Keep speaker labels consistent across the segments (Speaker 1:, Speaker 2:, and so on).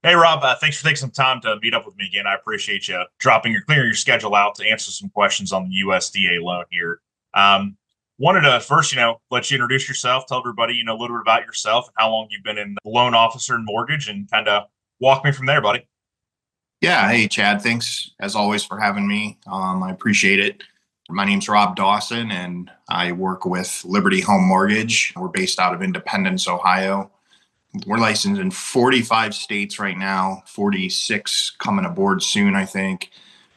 Speaker 1: Hey Rob, thanks for taking some time to meet up with me again. I appreciate you clearing your schedule out to answer some questions on the USDA loan here. Um, Wanted to first, let you introduce yourself, tell everybody, a little bit about yourself and how long you've been in the loan officer and mortgage, and kind of walk me from there, buddy.
Speaker 2: Yeah. Hey, Chad. Thanks as always for having me. I appreciate it. My name's Rob Dawson, and I work with Liberty Home Mortgage. We're based out of Independence, Ohio. We're licensed in 45 states right now, 46 coming aboard soon, I think.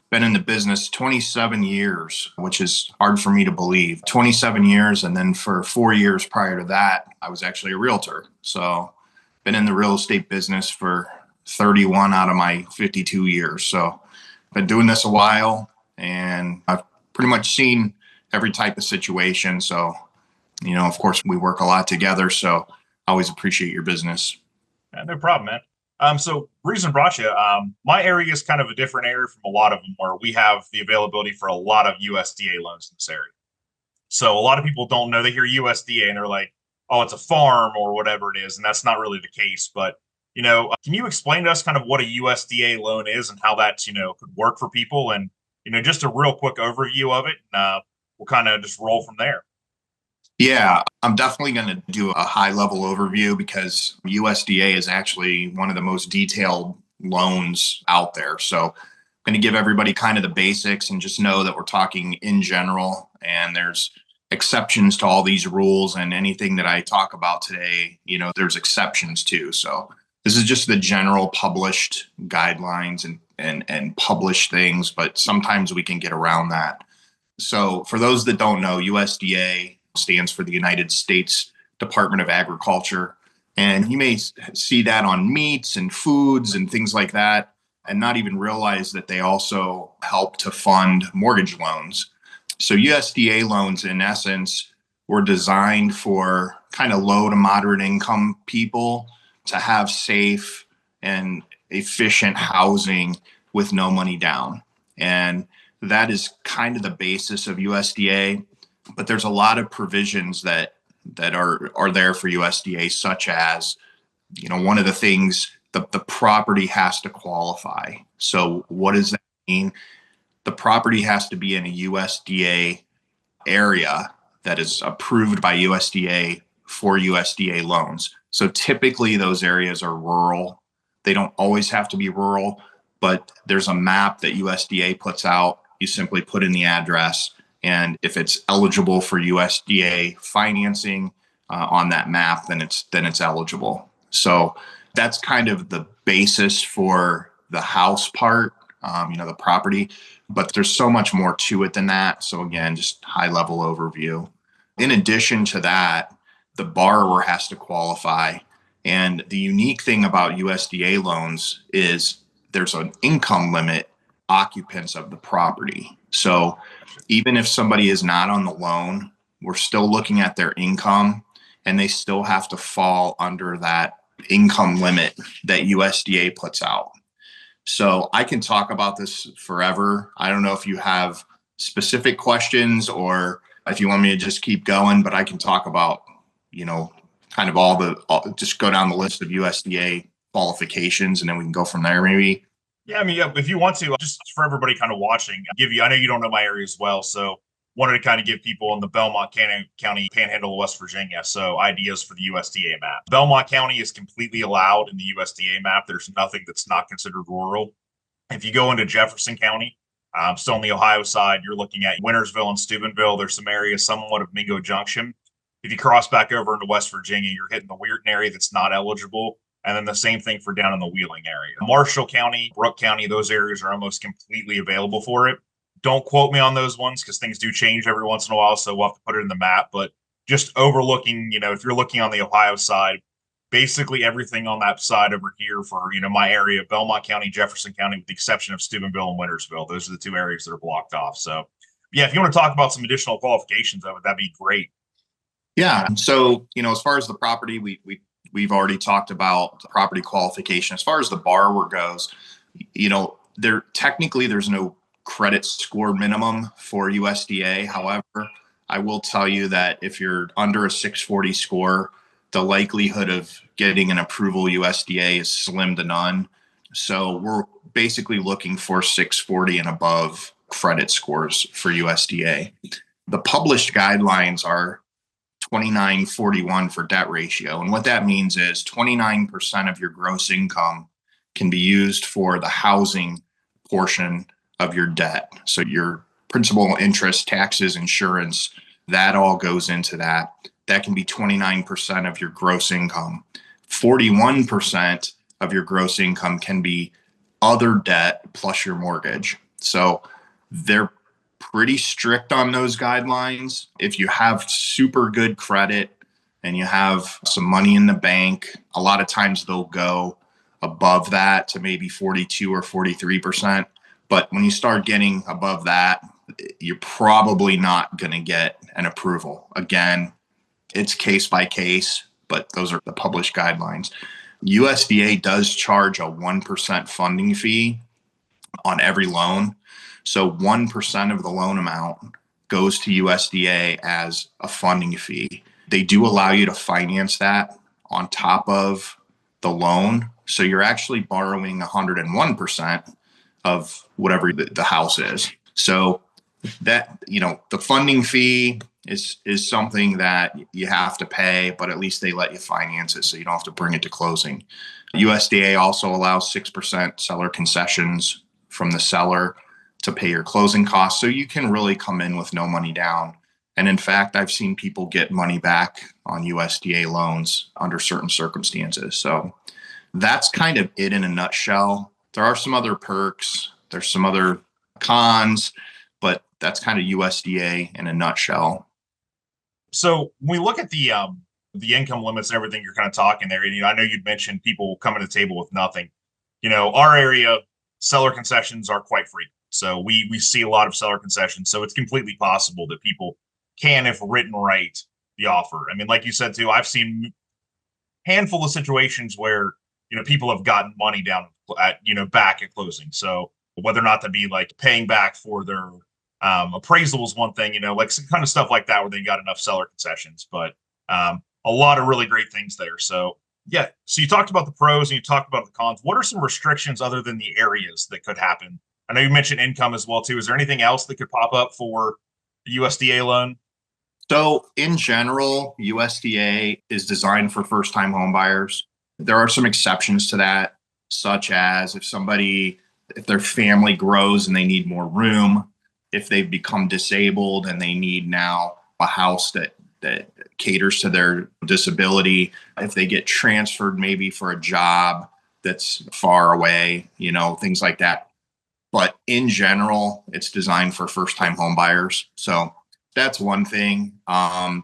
Speaker 2: Been in the business 27 years, which is hard for me to believe. 27 years. And then for 4 years prior to that, I was actually a realtor. So been in the real estate business for 31 out of my 52 years. So been doing this a while, and I've pretty much seen every type of situation. So, of course, we work a lot together. So I always appreciate your business.
Speaker 1: Yeah, no problem, man. So reason brought you. My area is kind of a different area from a lot of them, where we have the availability for a lot of USDA loans in this area. So a lot of people don't know. They hear USDA and they're like, "Oh, it's a farm or whatever it is," and that's not really the case. But can you explain to us kind of what a USDA loan is and how that could work for people, and just a real quick overview of it, and we'll kind of just roll from there.
Speaker 2: Yeah, I'm definitely going to do a high level overview because USDA is actually one of the most detailed loans out there. So I'm going to give everybody kind of the basics and just know that we're talking in general. And there's exceptions to all these rules, and anything that I talk about today, there's exceptions to. So this is just the general published guidelines and published things, but sometimes we can get around that. So for those that don't know, USDA stands for the United States Department of Agriculture. And you may see that on meats and foods and things like that, and not even realize that they also help to fund mortgage loans. So USDA loans, in essence, were designed for kind of low to moderate income people to have safe and efficient housing with no money down. And that is kind of the basis of USDA. But there's a lot of provisions that are there for USDA, such as, one of the things, the property has to qualify. So what does that mean? The property has to be in a USDA area that is approved by USDA for USDA loans. So typically those areas are rural. They don't always have to be rural, but there's a map that USDA puts out. You simply put in the address, and if it's eligible for USDA financing on that map, then it's eligible. So that's kind of the basis for the house part, the property. But there's so much more to it than that. So again, just high level overview. In addition to that, the borrower has to qualify. And the unique thing about USDA loans is there's an income limit occupants of the property. So even if somebody is not on the loan, we're still looking at their income, and they still have to fall under that income limit that USDA puts out. So I can talk about this forever. I don't know if you have specific questions or if you want me to just keep going, but I can talk about, kind of just go down the list of USDA qualifications, and then we can go from there maybe.
Speaker 1: Yeah, I mean, yeah, if you want to, just for everybody kind of watching, I know you don't know my area as well. So wanted to kind of give people in the County Panhandle of West Virginia ideas for the USDA map. Belmont County is completely allowed in the USDA map. There's nothing that's not considered rural. If you go into Jefferson County, still on the Ohio side, you're looking at Wintersville and Steubenville. There's some areas somewhat of Mingo Junction. If you cross back over into West Virginia, you're hitting the Weirton area that's not eligible. And then the same thing for down in the Wheeling area. Marshall County, Brooke County, those areas are almost completely available for it. Don't quote me on those ones because things do change every once in a while. So we'll have to put it in the map. But just overlooking, if you're looking on the Ohio side, basically everything on that side over here for, my area, Belmont County, Jefferson County, with the exception of Steubenville and Wintersville. Those are the two areas that are blocked off. So, yeah, if you want to talk about some additional qualifications of it, that'd be great.
Speaker 2: Yeah. So, as far as the property, we've already talked about the property qualification. As far as the borrower goes, there's no credit score minimum for USDA. However, I will tell you that if you're under a 640 score, the likelihood of getting an approval USDA is slim to none. So we're basically looking for 640 and above credit scores for USDA. The published guidelines are 2941 for debt ratio. And what that means is 29% of your gross income can be used for the housing portion of your debt. So your principal, interest, taxes, insurance, that all goes into that. That can be 29% of your gross income. 41% of your gross income can be other debt plus your mortgage. So they're pretty strict on those guidelines. If you have super good credit and you have some money in the bank, a lot of times they'll go above that to maybe 42 or 43%. But when you start getting above that, you're probably not going to get an approval. Again, it's case by case, but those are the published guidelines. USDA does charge a 1% funding fee on every loan. So 1% of the loan amount goes to USDA as a funding fee. They do allow you to finance that on top of the loan. So you're actually borrowing 101% of whatever the house is. So that, the funding fee is something that you have to pay, but at least they let you finance it so you don't have to bring it to closing. USDA also allows 6% seller concessions from the seller to pay your closing costs. So you can really come in with no money down. And in fact, I've seen people get money back on USDA loans under certain circumstances. So that's kind of it in a nutshell. There are some other perks, there's some other cons, but that's kind of USDA in a nutshell.
Speaker 1: So when we look at the income limits and everything you're kind of talking there, and I know you'd mentioned people coming to the table with nothing. Our area seller concessions are quite frequent. So we see a lot of seller concessions. So it's completely possible that people can, if written right, the offer. I mean, like you said too, I've seen a handful of situations where people have gotten money down at back at closing. So whether or not to be like paying back for their appraisal is one thing, like some kind of stuff like that where they got enough seller concessions, but a lot of really great things there. So yeah. So you talked about the pros and you talked about the cons. What are some restrictions other than the areas that could happen? I know you mentioned income as well too. Is there anything else that could pop up for the USDA loan?
Speaker 2: So in general, USDA is designed for first-time home buyers. There are some exceptions to that, such as if their family grows and they need more room, if they've become disabled and they need now a house that caters to their disability, if they get transferred maybe for a job that's far away, things like that. But in general, it's designed for first-time home buyers. So that's one thing. I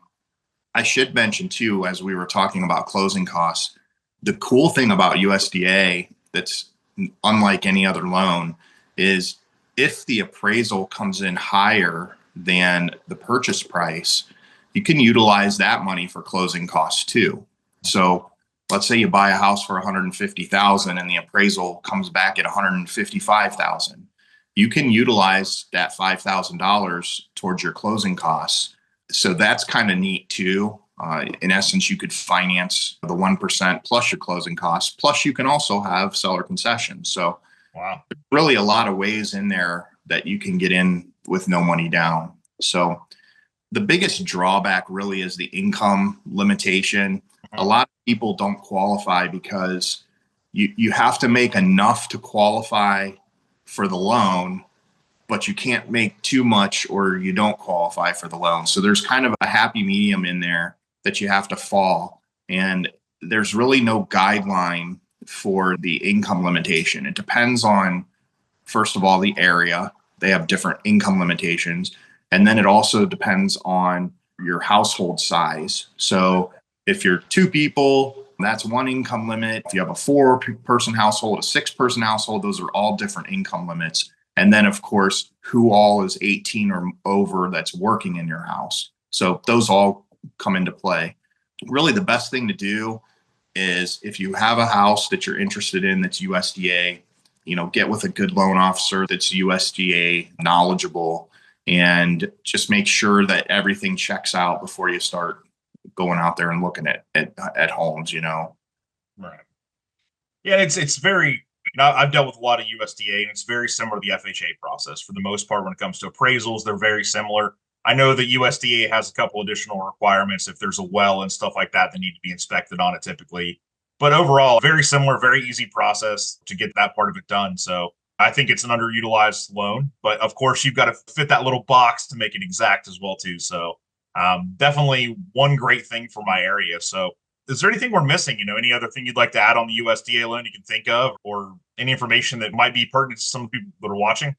Speaker 2: should mention too, as we were talking about closing costs, the cool thing about USDA that's unlike any other loan is if the appraisal comes in higher than the purchase price, you can utilize that money for closing costs too. So let's say you buy a house for $150,000 and the appraisal comes back at $155,000. You can utilize that $5,000 towards your closing costs. So that's kind of neat too. In essence, you could finance the 1% plus your closing costs. Plus, you can also have seller concessions. So,
Speaker 1: wow,
Speaker 2: really a lot of ways in there that you can get in with no money down. So, the biggest drawback really is the income limitation. A lot of people don't qualify because you have to make enough to qualify for the loan, but you can't make too much or you don't qualify for the loan. So there's kind of a happy medium in there that you have to fall. And there's really no guideline for the income limitation. It depends on, first of all, the area. They have different income limitations. And then it also depends on your household size. So if you're two people, that's one income limit. If you have a 4-person household, a 6-person household, those are all different income limits. And then, of course, who all is 18 or over that's working in your house. So those all come into play. Really, the best thing to do is if you have a house that you're interested in that's USDA, get with a good loan officer that's USDA knowledgeable and just make sure that everything checks out before you start going out there and looking at homes,
Speaker 1: Right. Yeah, it's very I've dealt with a lot of USDA, and it's very similar to the FHA process for the most part when it comes to appraisals. They're very similar. I know that USDA has a couple additional requirements if there's a well and stuff like that that need to be inspected on it typically. But overall, very similar, very easy process to get that part of it done. So I think it's an underutilized loan, but of course you've got to fit that little box to make it exact as well too. So definitely one great thing for my area. So is there anything we're missing? Any other thing you'd like to add on the USDA loan you can think of, or any information that might be pertinent to some people that are watching?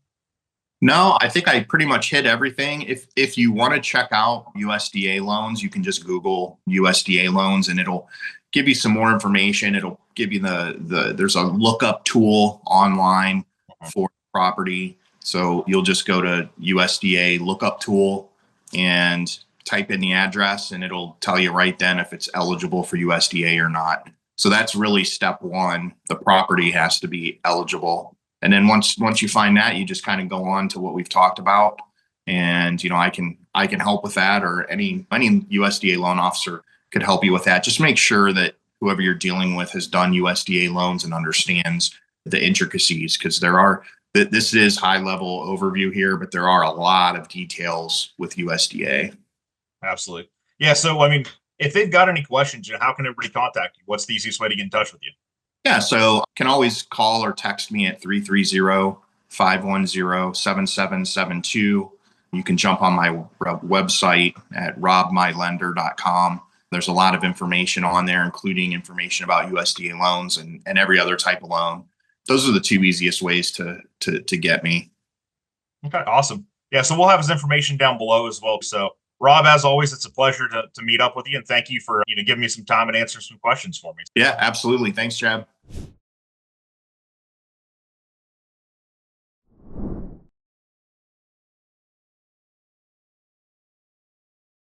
Speaker 2: No, I think I pretty much hit everything. If you want to check out USDA loans, you can just Google USDA loans and it'll give you some more information. It'll give you there's a lookup tool online for property. So you'll just go to USDA lookup tool and type in the address and it'll tell you right then if it's eligible for USDA or not. So that's really step one. The property has to be eligible. And then once you find that, you just kind of go on to what we've talked about. And, I can help with that, or any USDA loan officer could help you with that. Just make sure that whoever you're dealing with has done USDA loans and understands the intricacies, because this is high level overview here, but there are a lot of details with USDA.
Speaker 1: Absolutely. Yeah. So, if they've got any questions, how can everybody contact you? What's the easiest way to get in touch with you?
Speaker 2: Yeah, so can always call or text me at 330-510-7772. You can jump on my website at robmylender.com. There's a lot of information on there, including information about USDA loans and every other type of loan. Those are the two easiest ways to get me.
Speaker 1: Okay, awesome. Yeah, so we'll have his information down below as well. So, Rob, as always, it's a pleasure to meet up with you, and thank you for giving me some time and answering some questions for me.
Speaker 2: Yeah, absolutely. Thanks, Chad.